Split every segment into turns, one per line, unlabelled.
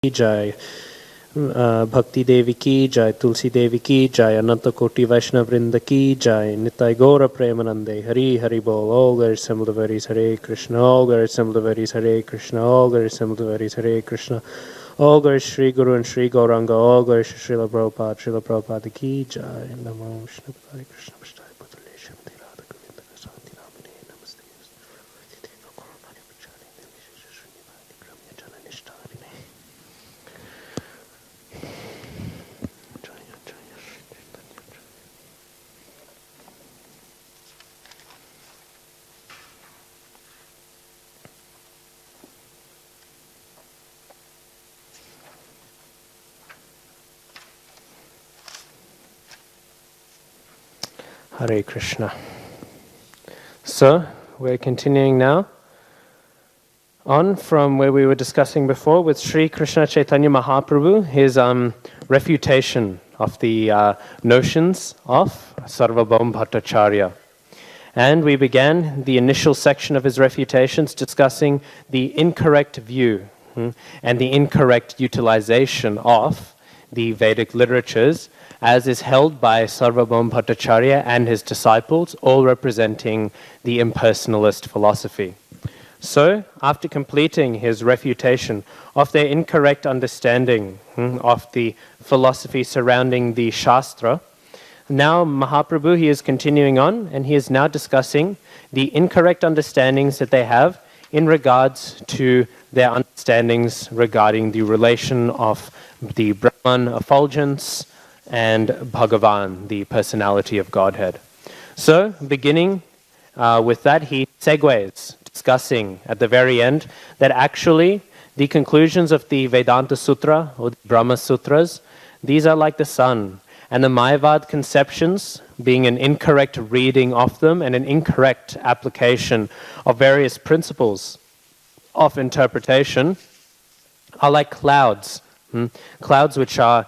Jai Bhakti Devi ki Jai, Tulsi Devi ki Jai, Ananta Koti Vaishnav Vrinda ki Jai, Nitai Gaura Premanande, Hari Hari Bol, all God assembled devotees, Hare Krishna, all God assembled devotees, Hare Krishna, all God assembled devotees, Hare Krishna, all God Shri Guru and Shri Gauranga, all God Srila Prabhupada ki Jai, Namo Vishnu Padaya Krishna Vishtai Putale Shrimati Radha Govinda Santi Namane, Namaste Hare Krishna. So, we're continuing now on from where we were discussing before with Sri Krishna Chaitanya Mahaprabhu, his refutation of the notions of Sarvabhauma Bhattacharya. And we began the initial section of his refutations discussing the incorrect view and the incorrect utilization of the Vedic literatures as is held by Sarvabhauma Bhattacharya and his disciples, all representing the impersonalist philosophy. So, after completing his refutation of their incorrect understanding of the philosophy surrounding the Shastra, now Mahaprabhu, he is continuing on, and he is now discussing the incorrect understandings that they have in regards to their understandings regarding the relation of the Brahman effulgence and Bhagavan, the personality of Godhead. So, beginning with that, he segues, discussing at the very end that actually the conclusions of the Vedanta Sutra or the Brahma Sutras, these are like the sun, and the Mayavad conceptions, being an incorrect reading of them and an incorrect application of various principles of interpretation, are like clouds, clouds which are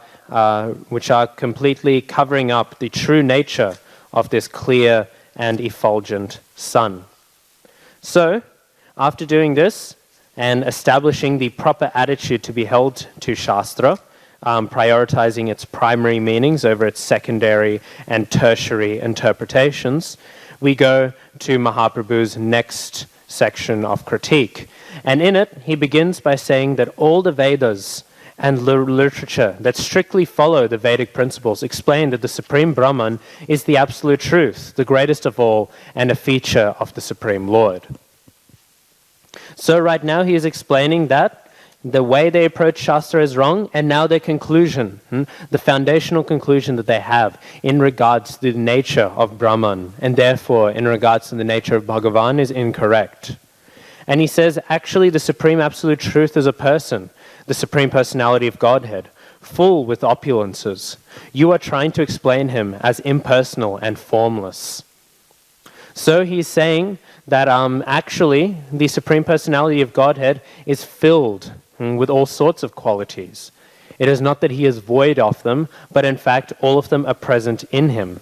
completely covering up the true nature of this clear and effulgent sun. So, after doing this and establishing the proper attitude to be held to Shastra, prioritizing its primary meanings over its secondary and tertiary interpretations, we go to Mahaprabhu's next section of critique. And in it, he begins by saying that all the Vedas and literature that strictly follow the Vedic principles explain that the Supreme Brahman is the absolute truth, the greatest of all, and a feature of the Supreme Lord. So right now he is explaining that the way they approach Shastra is wrong, and now their conclusion, the foundational conclusion that they have in regards to the nature of Brahman, and therefore in regards to the nature of Bhagavan, is incorrect. And he says, actually the Supreme Absolute Truth is a person, the Supreme Personality of Godhead, full with opulences. You are trying to explain him as impersonal and formless. So he's saying that actually the Supreme Personality of Godhead is filled with all sorts of qualities. It is not that he is void of them, but in fact all of them are present in him.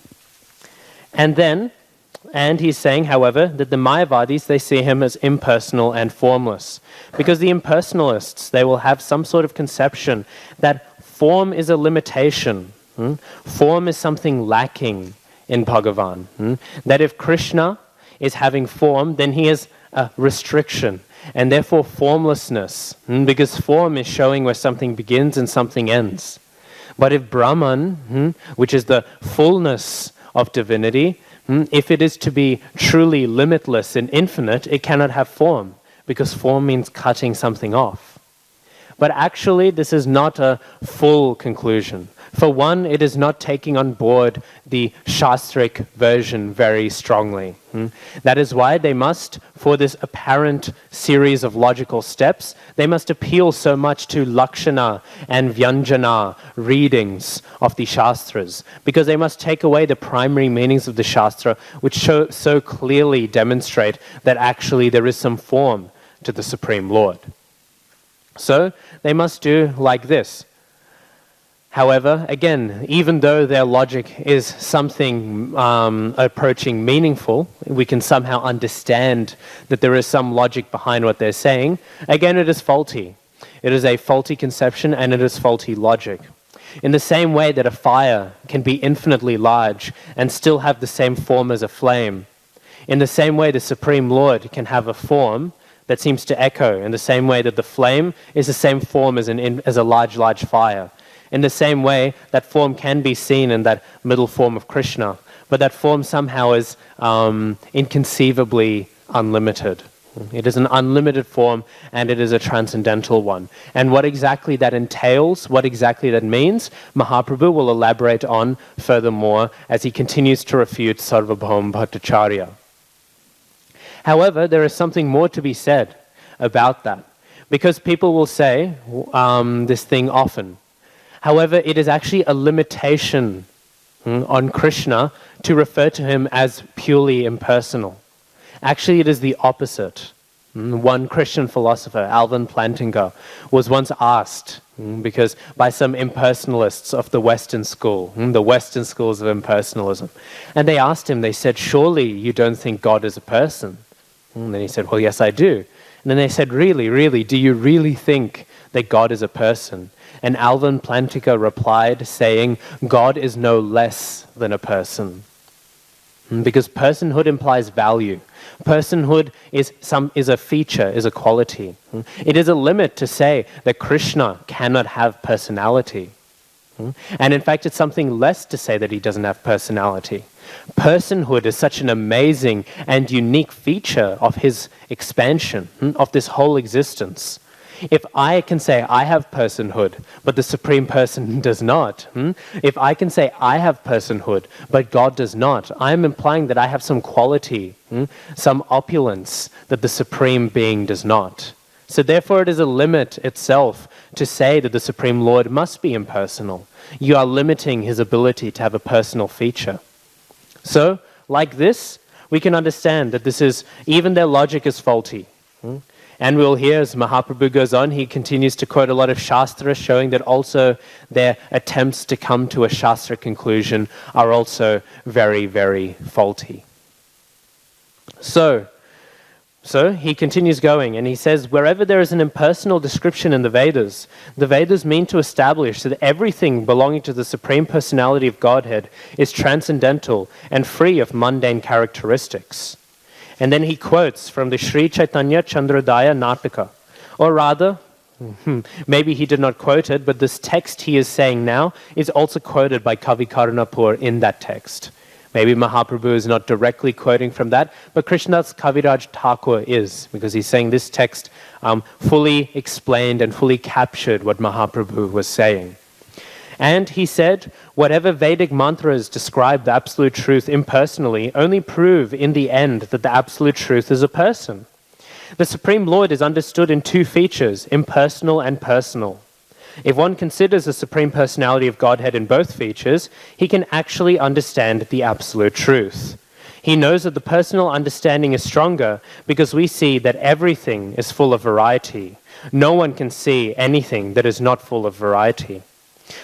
And he's saying, however, that the Mayavadis, they see him as impersonal and formless. Because the impersonalists, they will have some sort of conception that form is a limitation. Form is something lacking in Bhagavan. That if Krishna is having form, then he is a restriction. And therefore formlessness. Because form is showing where something begins and something ends. But if Brahman, which is the fullness of divinity, if it is to be truly limitless and infinite, it cannot have form, because form means cutting something off. But actually, this is not a full conclusion. For one, it is not taking on board the Shastric version very strongly. That is why they must, for this apparent series of logical steps, they must appeal so much to Lakshana and Vyanjana readings of the Shastras, because they must take away the primary meanings of the Shastra, which so clearly demonstrate that actually there is some form to the Supreme Lord. So they must do like this. However, again, even though their logic is something approaching meaningful, we can somehow understand that there is some logic behind what they're saying. Again, it is faulty. it is a faulty conception and it is faulty logic. In the same way that a fire can be infinitely large and still have the same form as a flame, in the same way the Supreme Lord can have a form that seems to echo, in the same way that the flame is the same form as a large fire. In the same way, that form can be seen in that middle form of Krishna, but that form somehow is inconceivably unlimited. It is an unlimited form, and it is a transcendental one. And what exactly that entails, what exactly that means, Mahaprabhu will elaborate on furthermore as he continues to refute Sarvabhauma Bhattacharya. However, there is something more to be said about that, because people will say this thing often. However, it is actually a limitation on Krishna to refer to him as purely impersonal. Actually, it is the opposite. One Christian philosopher, Alvin Plantinga, was once asked, because by some impersonalists of the Western school, the Western schools of impersonalism, and they asked him, they said, surely you don't think God is a person? And then he said, well, yes, I do. And then they said, really, do you really think that God is a person? And Alvin Plantinga replied, saying, God is no less than a person. Because personhood implies value. Personhood is a feature, is a quality. It is a limit to say that Krishna cannot have personality. And in fact, it's something less to say that he doesn't have personality. Personhood is such an amazing and unique feature of his expansion, of this whole existence. If I can say I have personhood, but the Supreme Person does not, if I can say I have personhood, but God does not, I am implying that I have some quality, some opulence that the Supreme Being does not. So therefore it is a limit itself to say that the Supreme Lord must be impersonal. You are limiting his ability to have a personal feature. So, like this, we can understand that this is, even their logic is faulty. And we'll hear as Mahaprabhu goes on, he continues to quote a lot of Shastras, showing that also their attempts to come to a Shastra conclusion are also very, very faulty. So he continues going, and he says, wherever there is an impersonal description in the Vedas mean to establish that everything belonging to the Supreme Personality of Godhead is transcendental and free of mundane characteristics. And then he quotes from the Sri Caitanya Chandrodaya Nataka. Or rather, maybe he did not quote it, but this text he is saying now is also quoted by Kavi Karnapur in that text. Maybe Mahaprabhu is not directly quoting from that, but Krishnadas Kaviraj Thakur is, because he's saying this text fully explained and fully captured what Mahaprabhu was saying. And he said, whatever Vedic mantras describe the absolute truth impersonally only prove in the end that the absolute truth is a person. The Supreme Lord is understood in two features, impersonal and personal. If one considers the Supreme Personality of Godhead in both features, he can actually understand the absolute truth. He knows that the personal understanding is stronger because we see that everything is full of variety. No one can see anything that is not full of variety.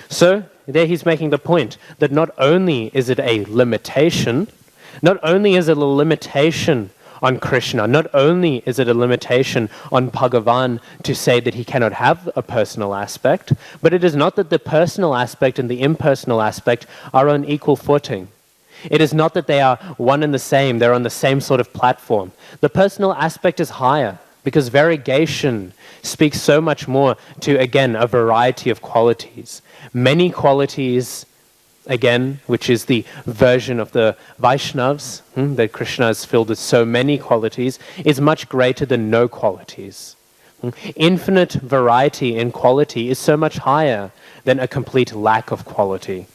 So, there he's making the point that not only is it a limitation, not only is it a limitation on Krishna, not only is it a limitation on Bhagavan to say that he cannot have a personal aspect, but it is not that the personal aspect and the impersonal aspect are on equal footing. It is not that they are one and the same, they're on the same sort of platform. The personal aspect is higher, because variegation speaks so much more to, again, a variety of qualities. Many qualities, again, which is the version of the Vaishnavas, that Krishna is filled with so many qualities, is much greater than no qualities. Infinite variety in quality is so much higher than a complete lack of quality.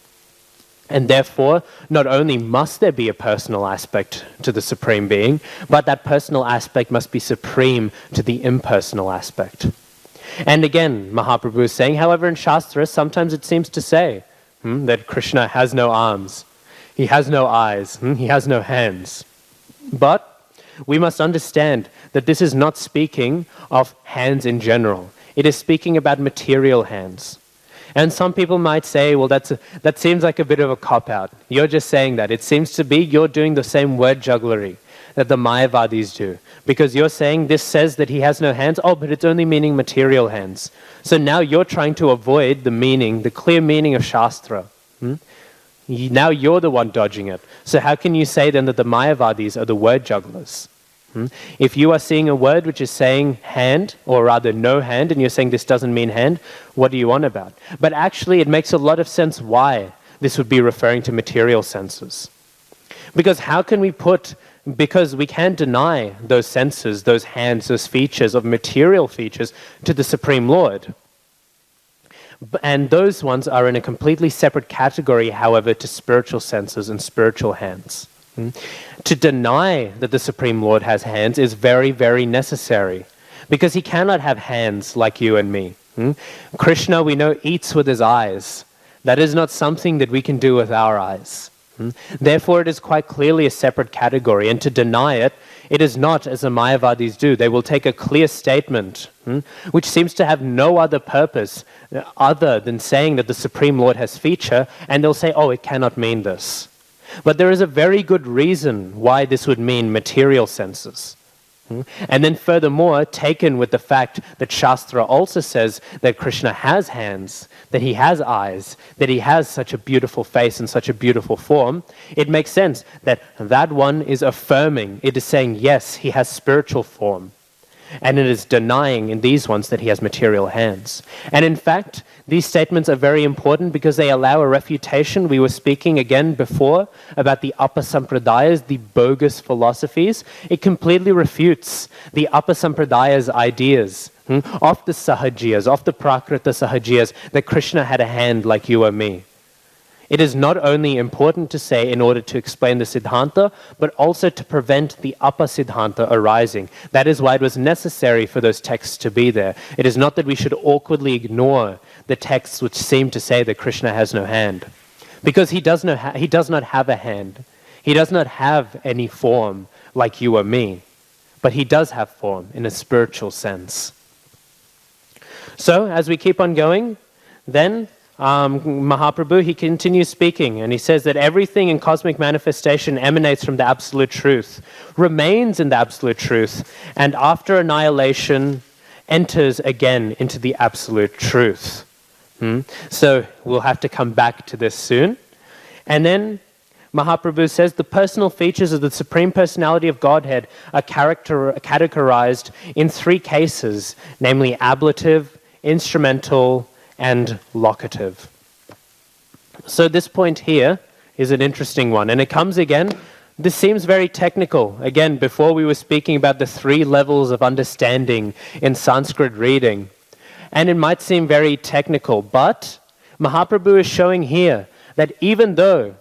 And therefore, not only must there be a personal aspect to the Supreme Being, but that personal aspect must be supreme to the impersonal aspect. And again, Mahaprabhu is saying, however, in Shastra, sometimes it seems to say that Krishna has no arms, he has no eyes, he has no hands. But we must understand that this is not speaking of hands in general. It is speaking about material hands. And some people might say, well, that seems like a bit of a cop-out. You're just saying that. It seems to be you're doing the same word jugglery. that the Mayavadis do. Because you're saying this says that he has no hands. Oh, but it's only meaning material hands. So now you're trying to avoid the meaning, the clear meaning of Shastra. Now you're the one dodging it. So how can you say then that the Mayavadis are the word jugglers? If you are seeing a word which is saying hand, or rather no hand, and you're saying this doesn't mean hand, what are you on about? But actually it makes a lot of sense why this would be referring to material senses. Because how can we because we can't deny those senses, those hands, those features of material features to the Supreme Lord. And those ones are in a completely separate category, however, to spiritual senses and spiritual hands. To deny that the Supreme Lord has hands is very, very necessary, because he cannot have hands like you and me. Krishna, we know, eats with his eyes. That is not something that we can do with our eyes. Therefore, it is quite clearly a separate category, and to deny it, it is not as the Mayavadis do. They will take a clear statement, which seems to have no other purpose other than saying that the Supreme Lord has feature, and they'll say, oh, it cannot mean this. But there is a very good reason why this would mean material senses. And then furthermore, taken with the fact that Shastra also says that Krishna has hands, that he has eyes, that he has such a beautiful face and such a beautiful form, it makes sense that that one is affirming, it is saying, yes, he has spiritual form. And it is denying in these ones that he has material hands. And in fact, these statements are very important because they allow a refutation. We were speaking again before about the Upper Sampradayas, the bogus philosophies. It completely refutes the Upper Sampradayas' ideas of the Sahajiyas, of the Prakrita Sahajiyas, that Krishna had a hand like you or me. It is not only important to say in order to explain the Siddhanta, but also to prevent the Upper Siddhanta arising. That is why it was necessary for those texts to be there. It is not that we should awkwardly ignore the texts which seem to say that Krishna has no hand. Because he does not have a hand. He does not have any form like you or me. But he does have form in a spiritual sense. So, as we keep on going, then Mahaprabhu, he continues speaking, and he says that everything in cosmic manifestation emanates from the absolute truth, remains in the absolute truth, and after annihilation enters again into the absolute truth. So we'll have to come back to this soon. And then Mahaprabhu says the personal features of the Supreme Personality of Godhead are categorized in three cases, namely ablative, instrumental, and locative. So this point here is an interesting one, and it comes again, this seems very technical. Again, before we were speaking about the three levels of understanding in Sanskrit reading, and it might seem very technical, but Mahaprabhu is showing here that even though,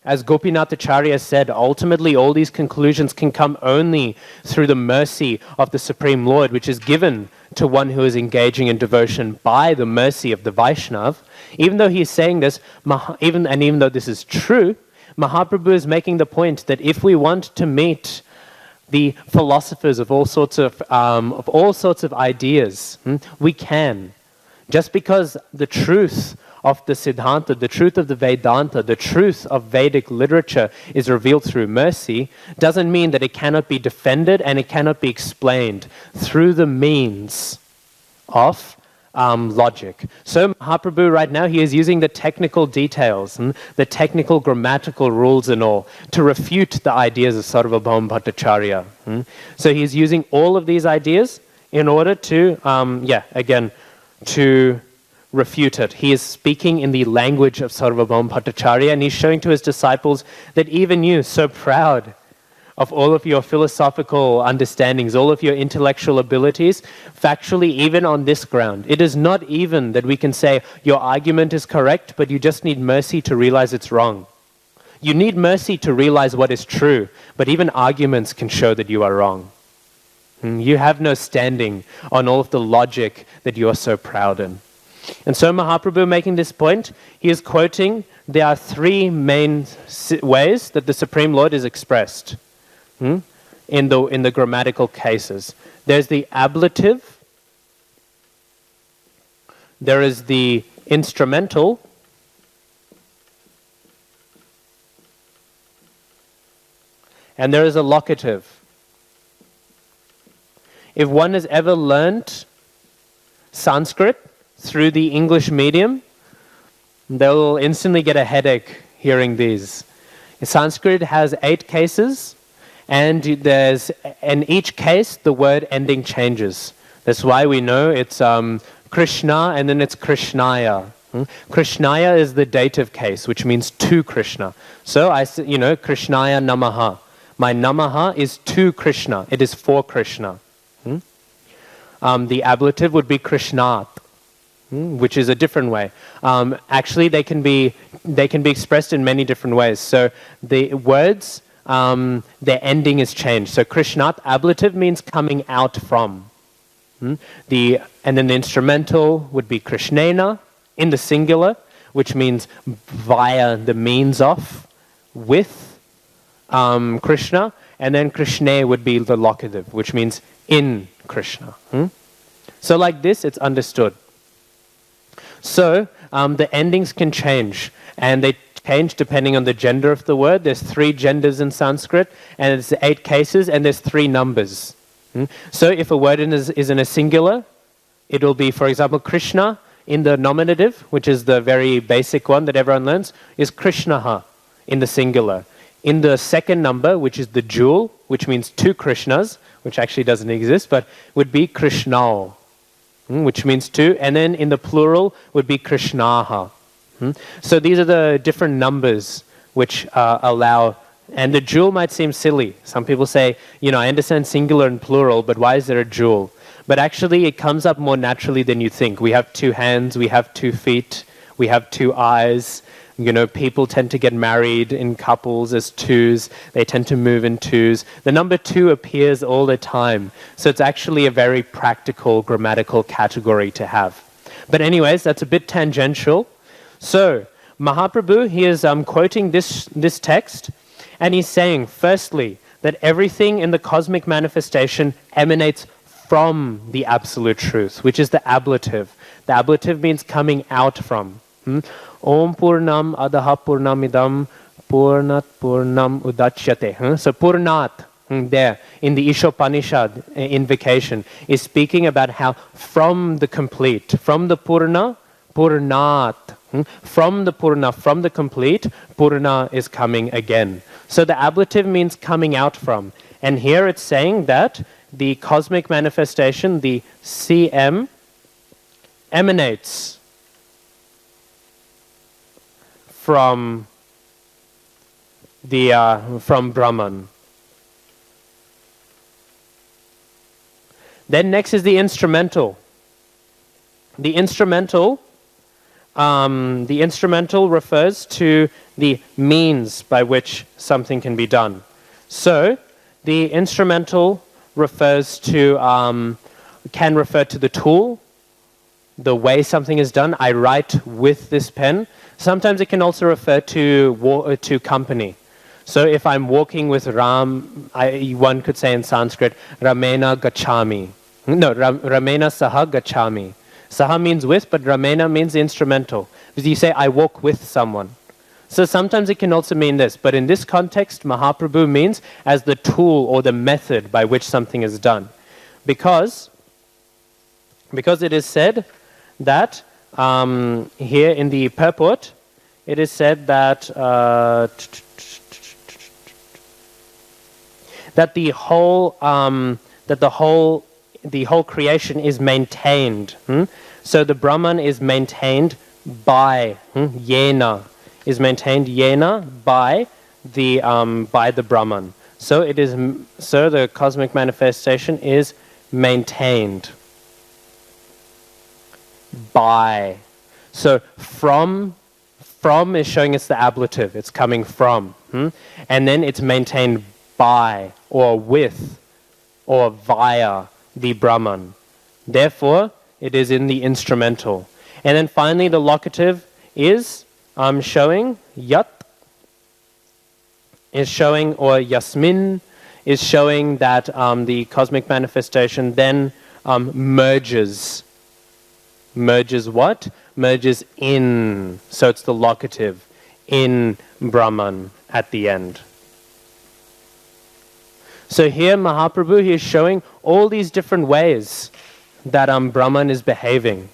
as Gopinath Acharya said, ultimately all these conclusions can come only through the mercy of the Supreme Lord, which is given to one who is engaging in devotion by the mercy of the Vaishnav. Even though he is saying this, even though this is true, Mahaprabhu is making the point that if we want to meet the philosophers of all sorts of ideas, we can. Just because the truth of the Siddhanta, the truth of the Vedanta, the truth of Vedic literature is revealed through mercy, doesn't mean that it cannot be defended and it cannot be explained through the means of logic. So Mahaprabhu right now, he is using the technical details, the technical grammatical rules and all, to refute the ideas of Sarvabhauma Bhattacharya. So he is using all of these ideas in order to, to refute it. He is speaking in the language of Sarvabhauma Bhattacharya, and he's showing to his disciples that even you, so proud of all of your philosophical understandings, all of your intellectual abilities, factually, even on this ground, it is not even that we can say your argument is correct, but you just need mercy to realize it's wrong. You need mercy to realize what is true, but even arguments can show that you are wrong. You have no standing on all of the logic that you are so proud in. And so Mahaprabhu, making this point, he is quoting, there are three main ways that the Supreme Lord is expressed in the grammatical cases. There's the ablative, there is the instrumental, and there is a locative. if one has ever learnt Sanskrit through the English medium, they'll instantly get a headache hearing these. Sanskrit has 8 cases, and in each case the word ending changes. That's why we know it's Krishna and then it's Krishnaya. Krishnaya is the dative case, which means to Krishna. So Krishnaya Namaha. My Namaha is to Krishna. It is for Krishna. The ablative would be Krishnat, which is a different way. Actually, they can be expressed in many different ways. So the words, their ending is changed. So Krishnat ablative means coming out from. And then the instrumental would be Krishnena in the singular, which means via the means of, with Krishna. And then Krishna would be the locative, which means in Krishna. So like this, it's understood. So the endings can change, and they change depending on the gender of the word. There's 3 genders in Sanskrit, and it's 8 cases, and there's 3 numbers. So if a word is in a singular, it will be, for example, Krishna in the nominative, which is the very basic one that everyone learns, is Krishnaha in the singular. In the second number, which is the jewel, which means 2 Krishnas, which actually doesn't exist, but would be Krishnao, which means 2. And then in the plural would be Krishnaha. So these are the different numbers which allow. And the jewel might seem silly. Some people say, I understand singular and plural, but why is there a jewel? But actually it comes up more naturally than you think. We have 2 hands, we have 2 feet, we have 2 eyes. People tend to get married in couples as 2s. They tend to move in 2s. The number 2 appears all the time. So it's actually a very practical grammatical category to have. But anyways, that's a bit tangential. So Mahaprabhu, he is quoting this text, and he's saying, firstly, that everything in the cosmic manifestation emanates from the absolute truth, which is the ablative. The ablative means coming out from. Om Purnam Adaha Purnamidam Purnat Purnam Udachyate. So Purnat, there, in the Ishopanishad invocation, is speaking about how from the complete, from the Purna, Purnat, from the Purna, from the complete, Purna is coming again. So the ablative means coming out from. And here it's saying that the cosmic manifestation, the CM, emanates from Brahman. Then next is the instrumental. The instrumental refers to the means by which something can be done. So the instrumental refers to can refer to the tool, the way something is done. I write with this pen. Sometimes it can also refer to company. So if I'm walking with Ram, one could say in Sanskrit, Ramena Gachami. No, Ramena Saha Gachami. Saha means with, but Ramena means instrumental. Because you say, I walk with someone. So sometimes it can also mean this. But in this context, Mahaprabhu means as the tool or the method by which something is done. Because it is said that here in the purport, it is said that that the whole creation is maintained. So the Brahman is maintained by Yena, is maintained Yena by the Brahman. So the cosmic manifestation is maintained by. So from is showing it's the ablative, it's coming from. And then it's maintained by, or with, or via the Brahman. Therefore, it is in the instrumental. And then finally, the locative is showing yat, is showing, or yasmin, is showing that the cosmic manifestation then merges. Merges what? Merges in. So it's the locative, in Brahman at the end. So here Mahaprabhu, he is showing all these different ways that Brahman is behaving.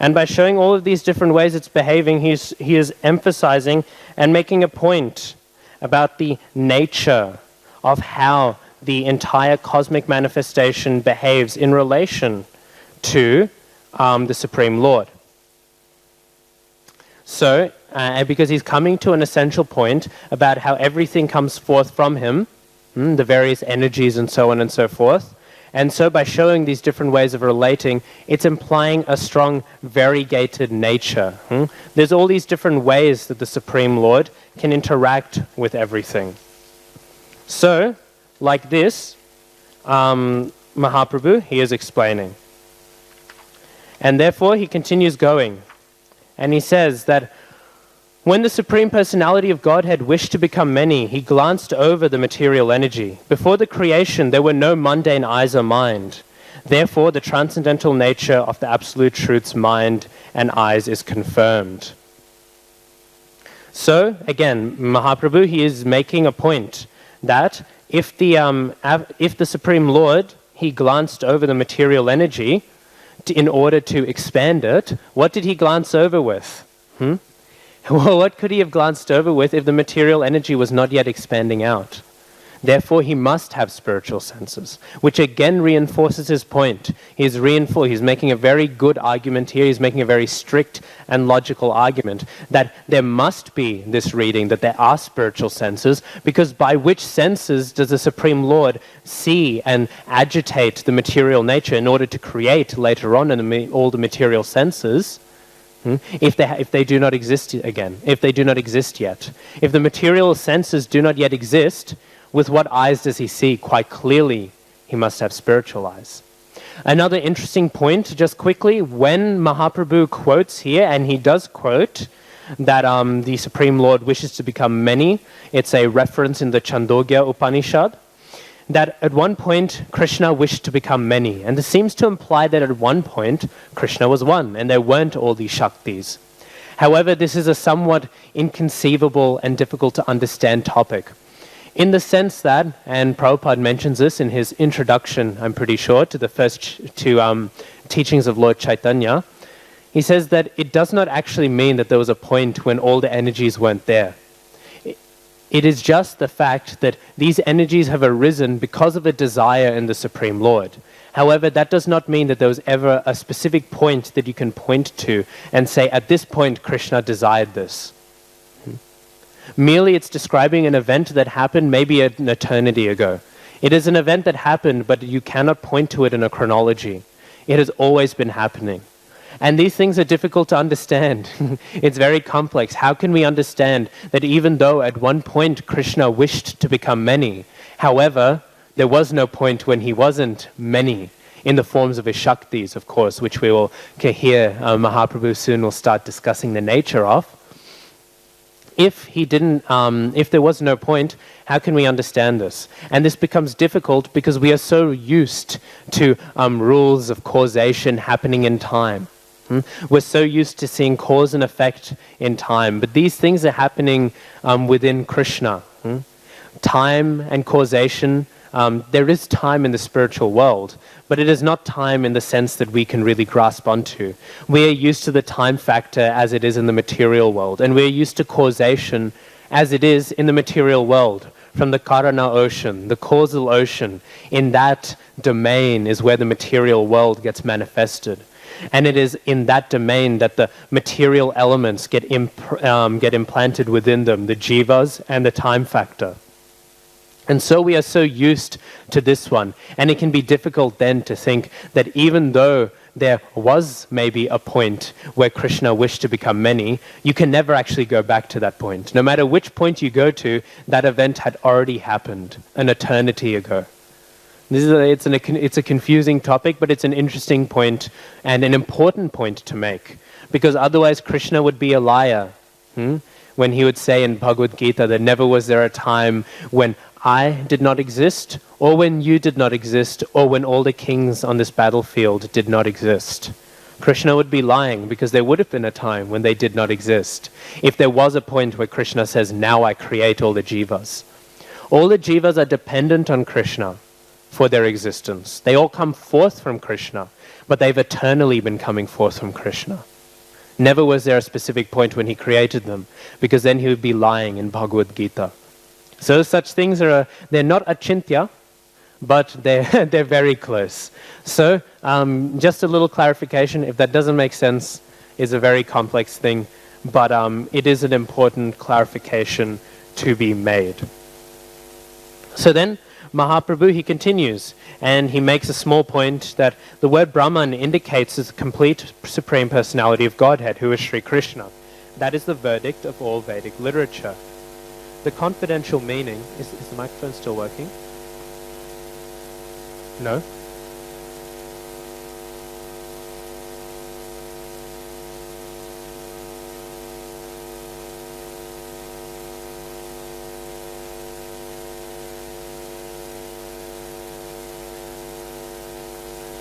And by showing all of these different ways it's behaving, he is emphasizing and making a point about the nature of how the entire cosmic manifestation behaves in relation to the Supreme Lord. So, because he's coming to an essential point about how everything comes forth from him, the various energies and so on and so forth. And so by showing these different ways of relating, it's implying a strong variegated nature. There's all these different ways that the Supreme Lord can interact with everything. So, like this, Mahaprabhu, he is explaining. And therefore he continues going. And he says that when the Supreme Personality of Godhead wished to become many, he glanced over the material energy. Before the creation, there were no mundane eyes or mind. Therefore, the transcendental nature of the Absolute Truth's mind and eyes is confirmed. So, again, Mahaprabhu, he is making a point that if the Supreme Lord, he glanced over the material energy in order to expand it, what did he glance over with? Well, what could he have glanced over with if the material energy was not yet expanding out? Therefore, he must have spiritual senses, which again reinforces his point. He's making a very good argument here. He's making a very strict and logical argument that there must be this reading, that there are spiritual senses, because by which senses does the Supreme Lord see and agitate the material nature in order to create later on in all the material senses? If they do not exist again, if they do not exist yet. If the material senses do not yet exist, with what eyes does he see? Quite clearly, he must have spiritual eyes. Another interesting point, just quickly, when Mahaprabhu quotes here, and he does quote that the Supreme Lord wishes to become many, it's a reference in the Chandogya Upanishad, that at one point Krishna wished to become many. And this seems to imply that at one point Krishna was one and there weren't all these Shaktis. However, this is a somewhat inconceivable and difficult to understand topic. In the sense that, and Prabhupada mentions this in his introduction, I'm pretty sure, to the first two teachings of Lord Chaitanya, he says that it does not actually mean that there was a point when all the energies weren't there. It is just the fact that these energies have arisen because of a desire in the Supreme Lord. However, that does not mean that there was ever a specific point that you can point to and say, at this point, Krishna desired this. Merely it's describing an event that happened maybe an eternity ago. It is an event that happened, but you cannot point to it in a chronology. It has always been happening. And these things are difficult to understand. It's very complex. How can we understand that even though at one point Krishna wished to become many, however, there was no point when he wasn't many in the forms of his Shaktis, of course, which we will hear Mahaprabhu soon will start discussing the nature of. If there was no point, how can we understand this? And this becomes difficult because we are so used to rules of causation happening in time. We're so used to seeing cause and effect in time, but these things are happening within Krishna. Time and causation, there is time in the spiritual world, but it is not time in the sense that we can really grasp onto. We are used to the time factor as it is in the material world, and we are used to causation as it is in the material world. From the Karana ocean, the causal ocean, in that domain is where the material world gets manifested. And it is in that domain that the material elements get implanted within them, the jivas and the time factor. And so we are so used to this one. And it can be difficult then to think that even though there was maybe a point where Krishna wished to become many, you can never actually go back to that point. No matter which point you go to, that event had already happened an eternity ago. It's a confusing topic, but it's an interesting point and an important point to make. Because otherwise Krishna would be a liar. When he would say in Bhagavad Gita that never was there a time when I did not exist, or when you did not exist, or when all the kings on this battlefield did not exist. Krishna would be lying because there would have been a time when they did not exist. If there was a point where Krishna says, now I create all the jivas. All the jivas are dependent on Krishna for their existence. They all come forth from Krishna, but they've eternally been coming forth from Krishna. Never was there a specific point when he created them, because then he would be lying in Bhagavad Gita. So such things they're not achintya, but they're very close. So just a little clarification, if that doesn't make sense, is a very complex thing, but it is an important clarification to be made. So then Mahaprabhu, he continues, and he makes a small point that the word Brahman indicates the complete Supreme Personality of Godhead, who is Sri Krishna. That is the verdict of all Vedic literature. The confidential meaning, is the microphone still working? No?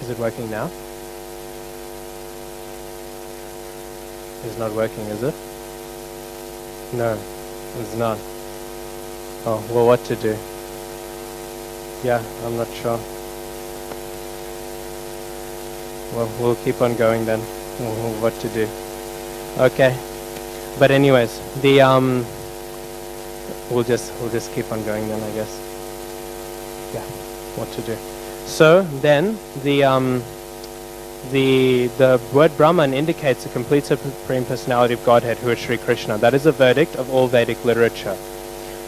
Is it working now? It's not working, is it? No, it's not. Oh, well, what to do? Yeah, I'm not sure. Well, we'll keep on going then. What to do? Okay. But anyways, we'll just keep on going then, I guess. Yeah, what to do? So then the word Brahman indicates the complete Supreme Personality of Godhead, who is Sri Krishna. That is the verdict of all Vedic literature.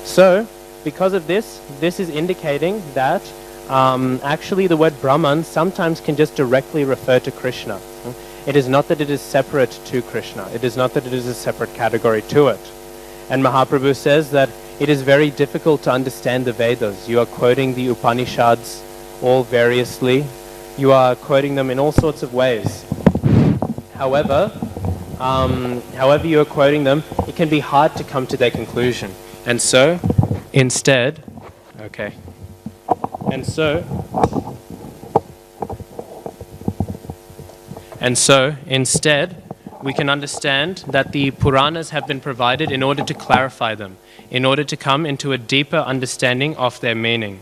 So, because of this is indicating that actually the word Brahman sometimes can just directly refer to Krishna. It is not that it is separate to Krishna. It is not that it is a separate category to it. And Mahaprabhu says that it is very difficult to understand the Vedas. You are quoting the Upanishads all variously. You are quoting them in all sorts of ways. However you are quoting them, it can be hard to come to their conclusion. And so, instead, instead, we can understand that the Puranas have been provided in order to clarify them, in order to come into a deeper understanding of their meaning.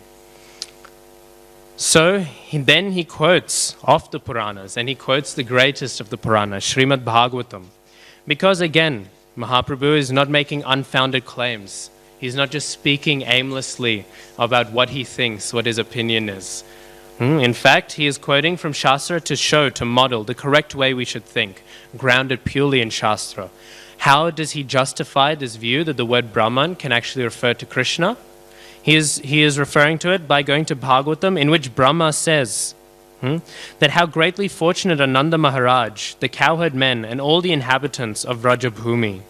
So then he quotes of the Puranas, and he quotes the greatest of the Puranas, Srimad Bhagavatam. Because again, Mahaprabhu is not making unfounded claims. He's not just speaking aimlessly about what he thinks, what his opinion is. In fact, he is quoting from Shastra to model the correct way we should think, grounded purely in Shastra. How does he justify this view that the word Brahman can actually refer to Krishna? He is referring to it by going to Bhagavatam, in which Brahma says that how greatly fortunate are Nanda Maharaj, the cowherd men, and all the inhabitants of Vrajabhumi.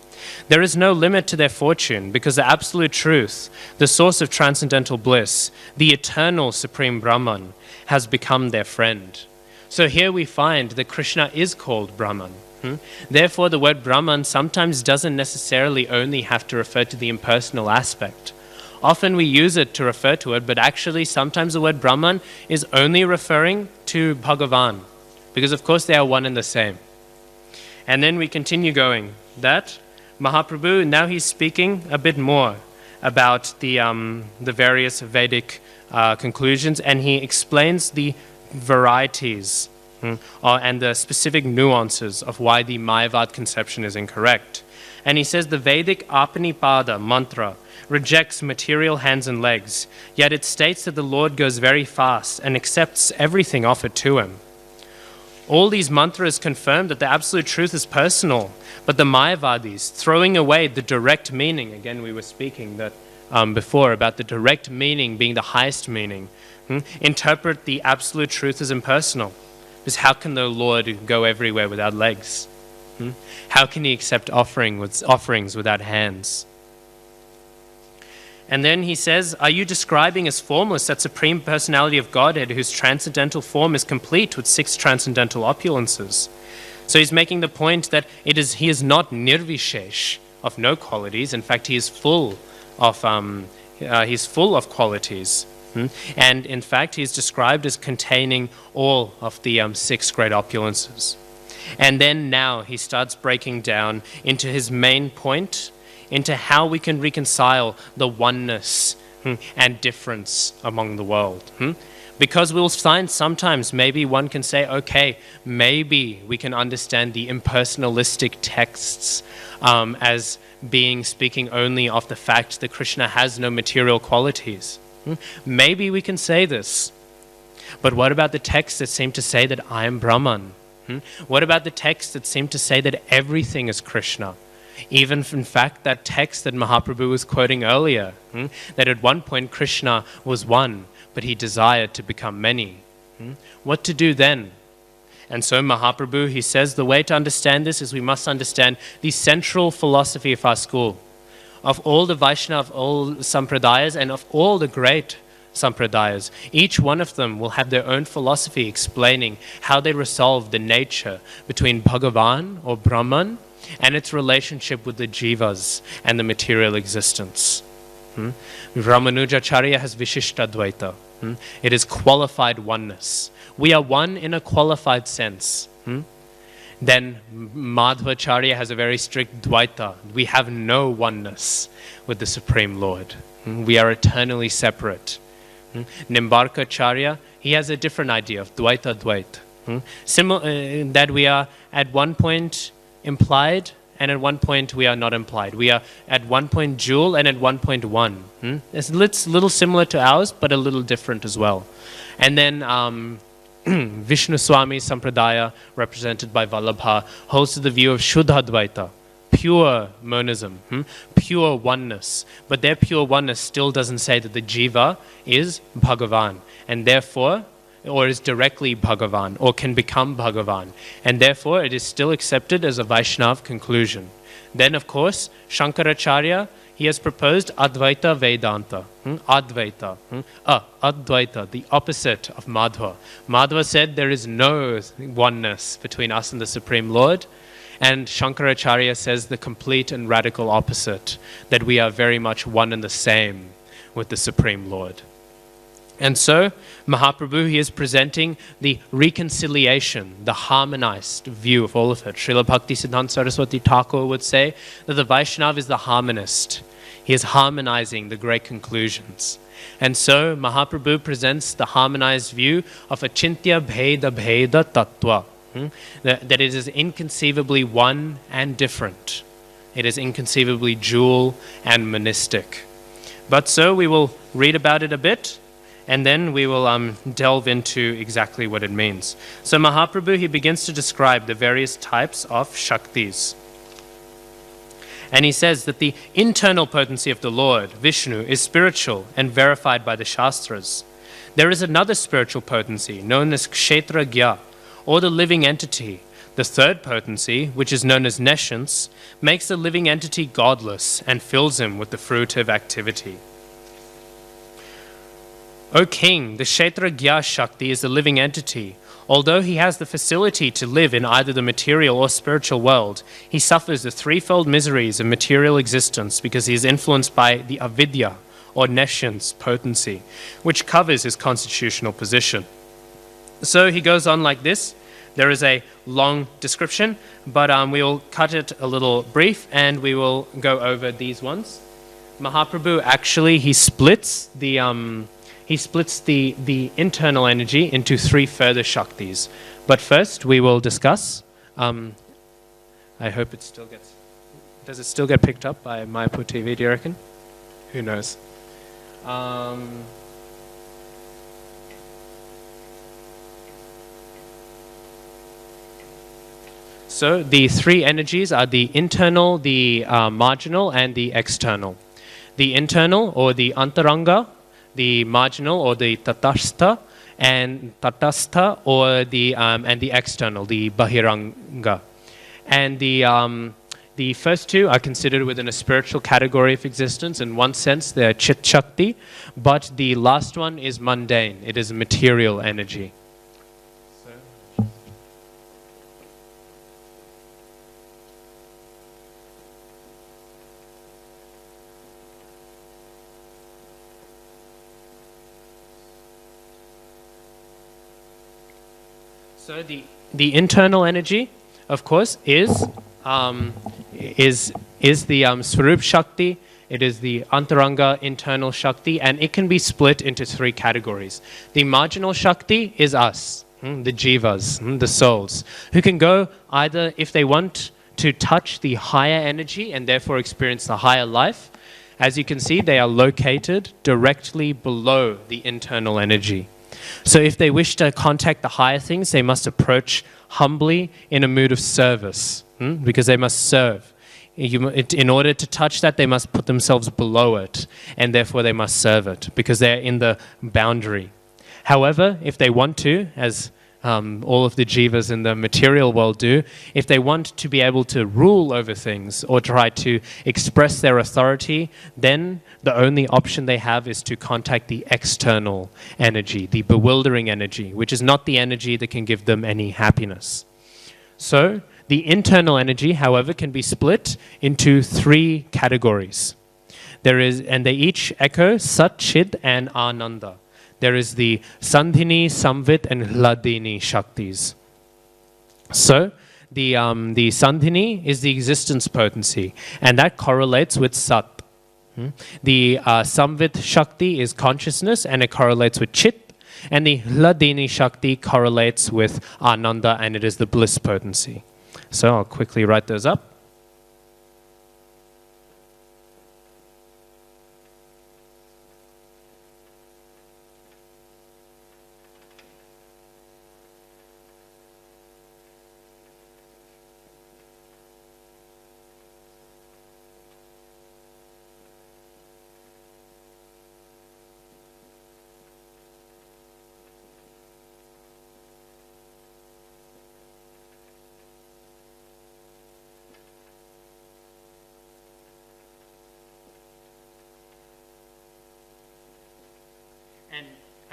There is no limit to their fortune, because the absolute truth, the source of transcendental bliss, the eternal Supreme Brahman, has become their friend. So here we find that Krishna is called Brahman. Therefore, the word Brahman sometimes doesn't necessarily only have to refer to the impersonal aspect. Often we use it to refer to it, but actually sometimes the word Brahman is only referring to Bhagavan, because of course they are one and the same. And then we continue going, that Mahaprabhu, now he's speaking a bit more about the various Vedic conclusions, and he explains the varieties and the specific nuances of why the Mayavad conception is incorrect. And he says the Vedic Apanipada mantra rejects material hands and legs, yet it states that the Lord goes very fast and accepts everything offered to him. All these mantras confirm that the absolute truth is personal, but the Mayavadis, throwing away the direct meaning, again we were speaking that before about the direct meaning being the highest meaning, interpret the absolute truth as impersonal. Because how can the Lord go everywhere without legs? How can he accept offerings without hands? And then he says, are you describing as formless that Supreme Personality of Godhead whose transcendental form is complete with 6 transcendental opulences? So he's making the point that he is not nirvishesh, of no qualities. In fact, he is full of qualities. And in fact, he's described as containing all of the 6 great opulences. And then now he starts breaking down into his main point, into how we can reconcile the oneness and difference among the world. Because we'll find sometimes maybe one can say, okay, maybe we can understand the impersonalistic texts as being speaking only of the fact that Krishna has no material qualities. Maybe we can say this. But what about the texts that seem to say that I am Brahman? What about the texts that seem to say that everything is Krishna? Even, in fact, that text that Mahaprabhu was quoting earlier, that at one point Krishna was one, but he desired to become many. What to do then? And so Mahaprabhu, he says, the way to understand this is we must understand the central philosophy of our school. Of all the Vaishnava, of all Sampradayas, and of all the great Sampradayas, each one of them will have their own philosophy explaining how they resolve the nature between Bhagavan or Brahman and its relationship with the jivas and the material existence. Ramanujacharya has Vishishtadvaita. It is qualified oneness. We are one in a qualified sense. Then Madhvacharya has a very strict Dvaita. We have no oneness with the Supreme Lord. We are eternally separate. Nimbarkacharya, he has a different idea of Dvaita Dvait. That we are at one point implied and at one point we are not implied. We are at one point dual and at one point one. It's a little similar to ours, but a little different as well. And then Vishnu Swami Sampradaya, represented by Vallabha, holds to the view of Shuddha Dvaita, pure monism, pure oneness. But their pure oneness still doesn't say that the jiva is Bhagavan, and therefore, or is directly Bhagavan, or can become Bhagavan. And therefore, it is still accepted as a Vaishnav conclusion. Then, of course, Shankaracharya, he has proposed Advaita Vedanta. Advaita. Advaita, the opposite of Madhva. Madhva said there is no oneness between us and the Supreme Lord. And Shankaracharya says the complete and radical opposite, that we are very much one and the same with the Supreme Lord. And so, Mahaprabhu, he is presenting the reconciliation, the harmonized view of all of it. Srila Bhaktisiddhanta Saraswati Thakur would say that the Vaishnava is the harmonist. He is harmonizing the great conclusions. And so, Mahaprabhu presents the harmonized view of Achintya Bheda Bheda Tattva. That it is inconceivably one and different. It is inconceivably dual and monistic. But so, we will read about it a bit, and then we will delve into exactly what it means. So Mahaprabhu, he begins to describe the various types of Shaktis. And he says that the internal potency of the Lord, Vishnu, is spiritual and verified by the Shastras. There is another spiritual potency known as Kshetragya, or the living entity. The third potency, which is known as Nescience, makes the living entity godless and fills him with the fruitive activity. O King, the Kshetragya Shakti is the living entity. Although he has the facility to live in either the material or spiritual world, he suffers the threefold miseries of material existence because he is influenced by the avidya, or nescience potency, which covers his constitutional position. So he goes on like this. There is a long description, but we will cut it a little brief and we will go over these ones. Mahaprabhu actually, he splits the internal energy into three further Shaktis. But first we will discuss, I hope it still gets, does it still get picked up by Mayapur TV, do you reckon? Who knows? So the three energies are the internal, the marginal, and the external. The internal, or the antaranga, the marginal, or the tatastha, and tatastha, or the and the external, the bahiranga. And the first two are considered within a spiritual category of existence. In one sense, they're chit shakti, but the last one is mundane. It is material energy. So the internal energy, of course, is the Swarup Shakti. It is the Antaranga internal Shakti, and it can be split into three categories. The marginal Shakti is us, the jivas, the souls, who can go either, if they want, to touch the higher energy and therefore experience the higher life. As you can see, they are located directly below the internal energy. So if they wish to contact the higher things, they must approach humbly in a mood of service, because they must serve. In order to touch that, they must put themselves below it, and therefore they must serve it, because they're in the boundary. However, if they want to, as all of the jivas in the material world do, if they want to be able to rule over things or try to express their authority, then the only option they have is to contact the external energy, the bewildering energy, which is not the energy that can give them any happiness. So the internal energy, however, can be split into three categories. And they each echo Sat, Chid, and Ananda. There is the Sandhini, Samvit, and Hladini Shaktis. So, the Sandhini is the existence potency, and that correlates with Sat. The Samvit Shakti is consciousness, and it correlates with Chit. And the Hladini Shakti correlates with Ananda, and it is the bliss potency. So, I'll quickly write those up.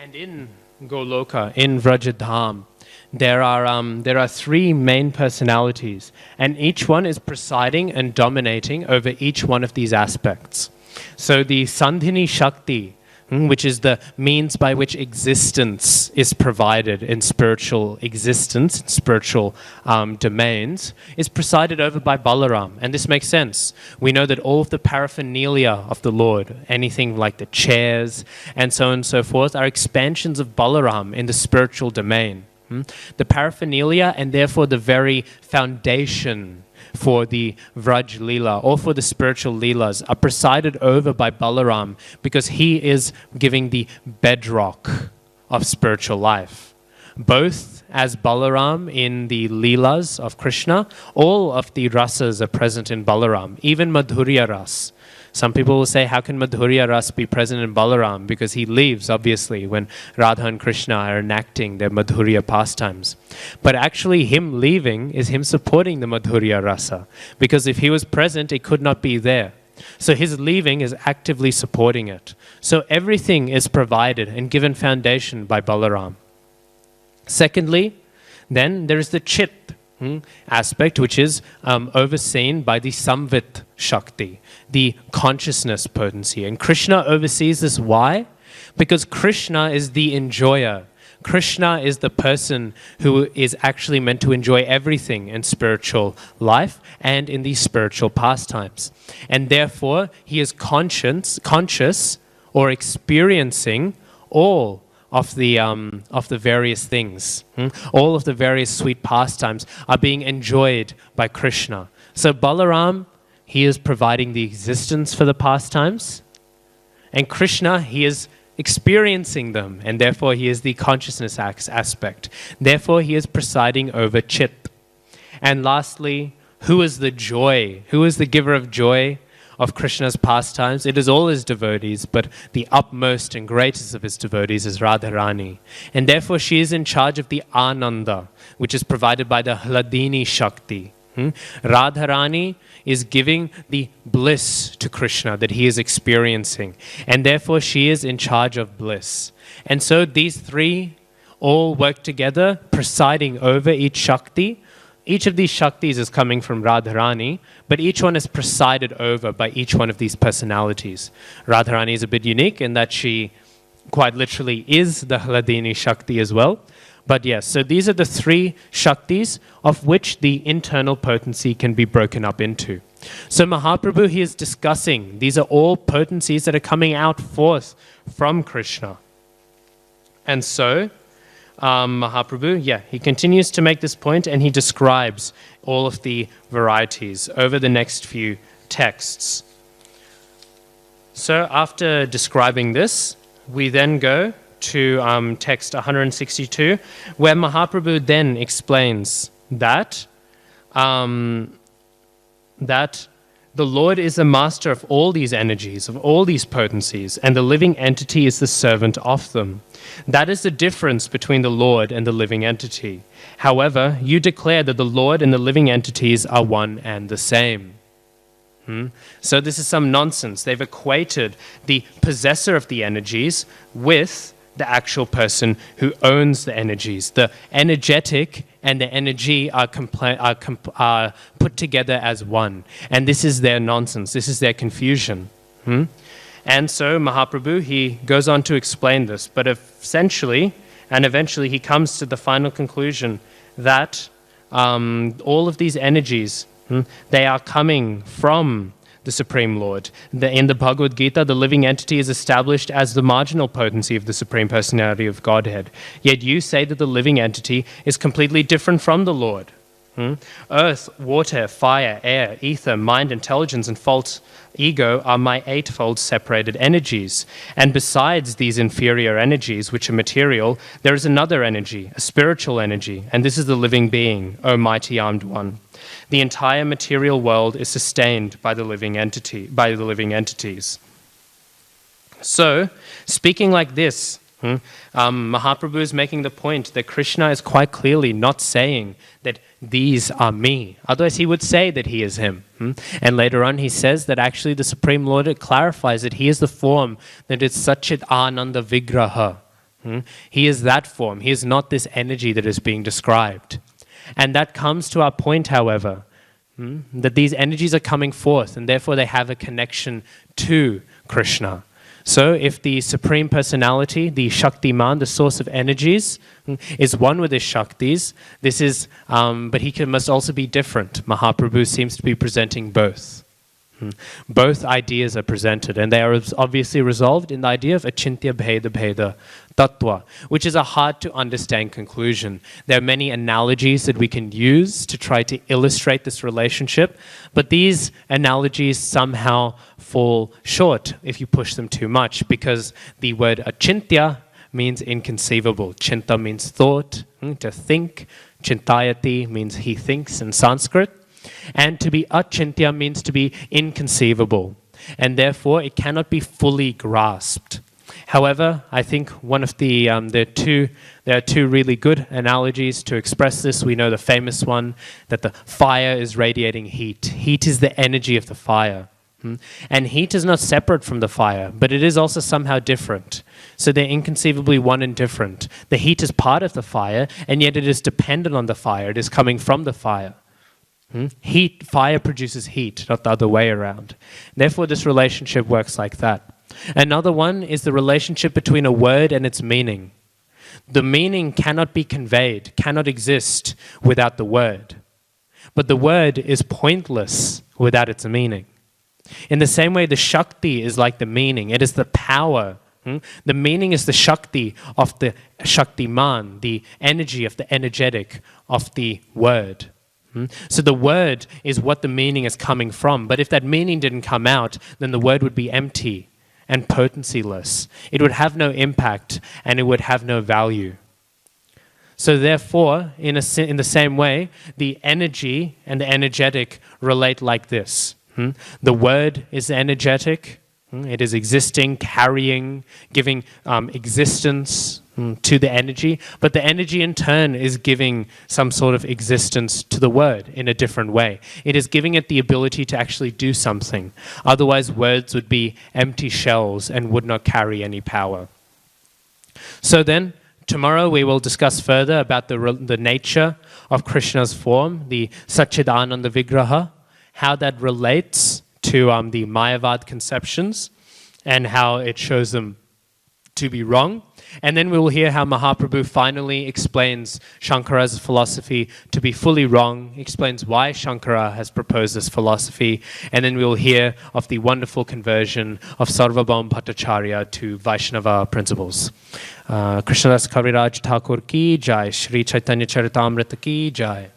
And in Goloka, in Vrajadham, there are three main personalities, and each one is presiding and dominating over each one of these aspects. So the Sandhini Shakti, which is the means by which existence is provided in spiritual existence, in spiritual domains, is presided over by Balaram. And this makes sense. We know that all of the paraphernalia of the Lord, anything like the chairs and so on and so forth, are expansions of Balaram in the spiritual domain. The paraphernalia, and therefore the very foundation for the Vraj Lila or for the spiritual Leelas, are presided over by Balaram, because he is giving the bedrock of spiritual life. Both as Balaram in the Leelas of Krishna, all of the rasas are present in Balaram, even Madhurya Ras. Some people will say, how can Madhurya Ras be present in Balaram? Because he leaves, obviously, when Radha and Krishna are enacting their Madhurya pastimes. But actually, him leaving is him supporting the Madhurya Rasa. Because if he was present, it could not be there. So his leaving is actively supporting it. So everything is provided and given foundation by Balaram. Secondly, then there is the Chit aspect, which is overseen by the Samvit Shakti, the consciousness potency. And Krishna oversees this. Why? Because Krishna is the enjoyer. Krishna is the person who is actually meant to enjoy everything in spiritual life and in these spiritual pastimes. And therefore, he is conscious or experiencing all of the various things. All of the various sweet pastimes are being enjoyed by Krishna. So Balaram, he is providing the existence for the pastimes. And Krishna, he is experiencing them. And therefore, he is the consciousness aspect. Therefore, he is presiding over Chit. And lastly, who is the joy? Who is the giver of joy of Krishna's pastimes? It is all his devotees, but the upmost and greatest of his devotees is Radharani. And therefore she is in charge of the Ananda, which is provided by the Hladini Shakti. Radharani is giving the bliss to Krishna that he is experiencing. And therefore she is in charge of bliss. And so these three all work together, presiding over each Shakti. Each of these Shaktis is coming from Radharani, but each one is presided over by each one of these personalities. Radharani is a bit unique in that she quite literally is the Hladini Shakti as well, But yes, so these are the three Shaktis of which the internal potency can be broken up into. So Mahaprabhu, he is discussing, these are all potencies that are coming out forth from Krishna. And so Mahaprabhu, he continues to make this point, and he describes all of the varieties over the next few texts. So after describing this, we then go to text 162, where Mahaprabhu then explains that that the Lord is the master of all these energies, of all these potencies, and the living entity is the servant of them. That is the difference between the Lord and the living entity. However, you declare that the Lord and the living entities are one and the same. So this is some nonsense. They've equated the possessor of the energies with the actual person who owns the energies. The energetic and the energy are put together as one. And this is their nonsense. This is their confusion. And so Mahaprabhu, he goes on to explain this. But essentially, and eventually, he comes to the final conclusion that all of these energies, they are coming from the Supreme Lord. In the Bhagavad Gita, the living entity is established as the marginal potency of the Supreme Personality of Godhead. Yet you say that the living entity is completely different from the Lord. Earth, water, fire, air, ether, mind, intelligence, and false ego are my eightfold separated energies. And besides these inferior energies, which are material, there is another energy, a spiritual energy, and this is the living being, O mighty armed one. The entire material world is sustained by the living entity, by the living entities. So, speaking like this, Mahaprabhu is making the point that Krishna is quite clearly not saying that these are me. Otherwise, he would say that he is him. And later on, he says that actually the Supreme Lord clarifies that he is the form that is Satchit Ananda Vigraha. He is that form. He is not this energy that is being described. And that comes to our point, however, that these energies are coming forth, and therefore they have a connection to Krishna. So if the Supreme Personality, the Shaktiman, the source of energies, is one with his Shaktis, this is, but he must also be different. Mahaprabhu seems to be presenting both. Both ideas are presented, and they are obviously resolved in the idea of achintya bheda bheda tattva, which is a hard to understand conclusion. There are many analogies that we can use to try to illustrate this relationship, but these analogies somehow fall short if you push them too much, because the word achintya means inconceivable. Chinta means thought, to think. Chintayati means he thinks in Sanskrit. And to be achintya means to be inconceivable, and therefore it cannot be fully grasped. However, I think one of there are two really good analogies to express this. We know the famous one, that the fire is radiating heat. Heat is the energy of the fire. And heat is not separate from the fire, but it is also somehow different. So they're inconceivably one and different. The heat is part of the fire, and yet it is dependent on the fire. It is coming from the fire. Fire produces heat, not the other way around. Therefore, this relationship works like that. Another one is the relationship between a word and its meaning. The meaning cannot be conveyed, cannot exist without the word. But the word is pointless without its meaning. In the same way, the Shakti is like the meaning. It is the power. The meaning is the Shakti of the Shaktiman, the energy of the energetic of the word. So the word is what the meaning is coming from. But if that meaning didn't come out, then the word would be empty and potency-less. It would have no impact, and it would have no value. So therefore, in the same way, the energy and the energetic relate like this. The word is energetic. It is existing, carrying, giving existence to the energy, but the energy in turn is giving some sort of existence to the word in a different way. It is giving it the ability to actually do something. Otherwise, words would be empty shells and would not carry any power. So then, tomorrow we will discuss further about the nature of Krishna's form, the Satchidananda Vigraha, how that relates to the Mayavad conceptions, and how it shows them to be wrong, And then we will hear how Mahaprabhu finally explains Shankara's philosophy to be fully wrong, explains why Shankara has proposed this philosophy, and then we will hear of the wonderful conversion of Sarvabhauma Bhattacharya to Vaishnava principles. Krishnadas Kaviraj Thakur ki jai, Shri Caitanya Caritamrita ki jai.